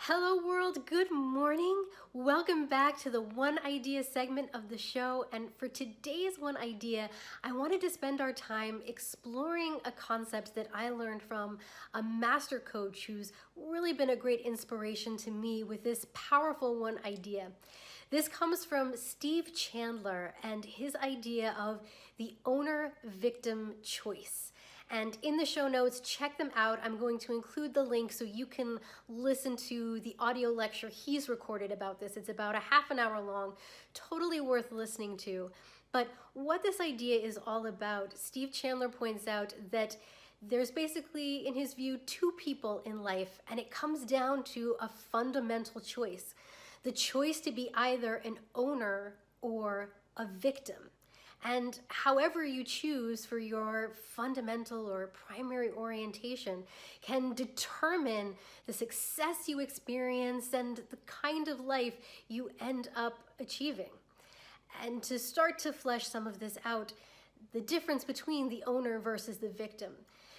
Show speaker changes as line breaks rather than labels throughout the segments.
Hello world, good morning. Welcome back to the One Idea segment of the show. And for today's One Idea, I wanted to spend our time exploring a concept that I learned from a master coach who's really been a great inspiration to me with this powerful one idea. This comes from Steve Chandler and his idea of the owner-victim choice. And in the show notes, check them out. I'm going to include the link so you can listen to the audio lecture he's recorded about this. It's about a half an hour long, totally worth listening to. But what this idea is all about, Steve Chandler points out that there's basically, in his view, two people in life, and it comes down to a fundamental choice. The choice to be either an owner or a victim. And however you choose for your fundamental or primary orientation can determine the success you experience and the kind of life you end up achieving. And to start to flesh some of this out, the difference between the owner versus the victim.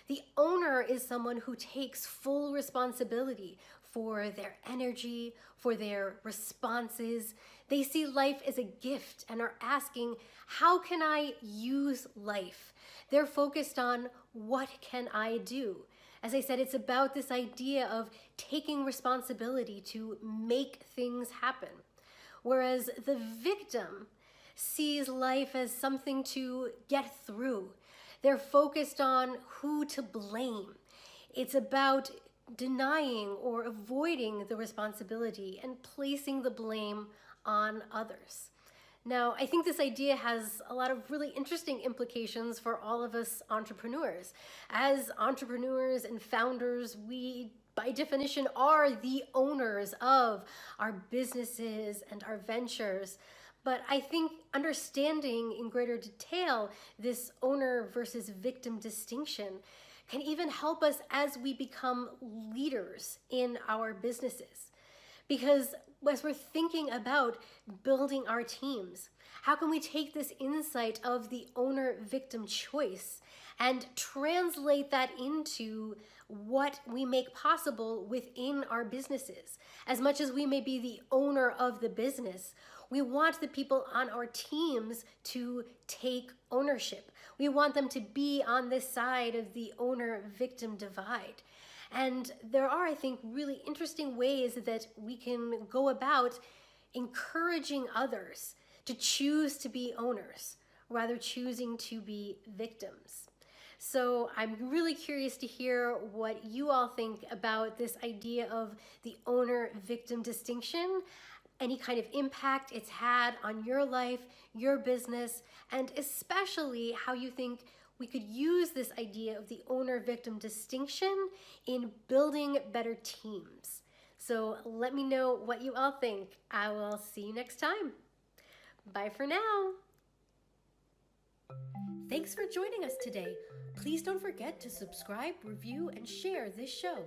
The owner is someone who takes full responsibility for their energy, for their responses. They see life as a gift and are asking, how can I use life? They're focused on, what can I do? As I said, it's about this idea of taking responsibility to make things happen. Whereas the victim sees life as something to get through. They're focused on who to blame. It's about denying or avoiding the responsibility and placing the blame on others. Now, I think this idea has a lot of really interesting implications for all of us entrepreneurs. As entrepreneurs and founders, we, by definition, are the owners of our businesses and our ventures. But I think understanding in greater detail this owner versus victim distinction can even help us as we become leaders in our businesses. Because as we're thinking about building our teams, how can we take this insight of the owner-victim choice and translate that into what we make possible within our businesses? As much as we may be the owner of the business, we want the people on our teams to take ownership. We want them to be on this side of the owner-victim divide. And there are, I think, really interesting ways that we can go about encouraging others to choose to be owners, rather choosing to be victims. So I'm really curious to hear what you all think about this idea of the owner-victim distinction, any kind of impact it's had on your life, your business, and especially how you think we could use this idea of the owner-victim distinction in building better teams. So let me know what you all think. I will see you next time. Bye for now. Thanks for joining us today. Please don't forget to subscribe, review, and share this show.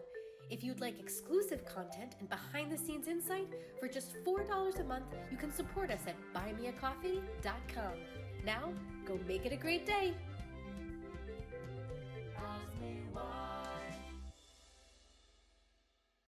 If you'd like exclusive content and behind-the-scenes insight, for just $4 a month, you can support us at buymeacoffee.com. Now, go make it a great day. Ask me why.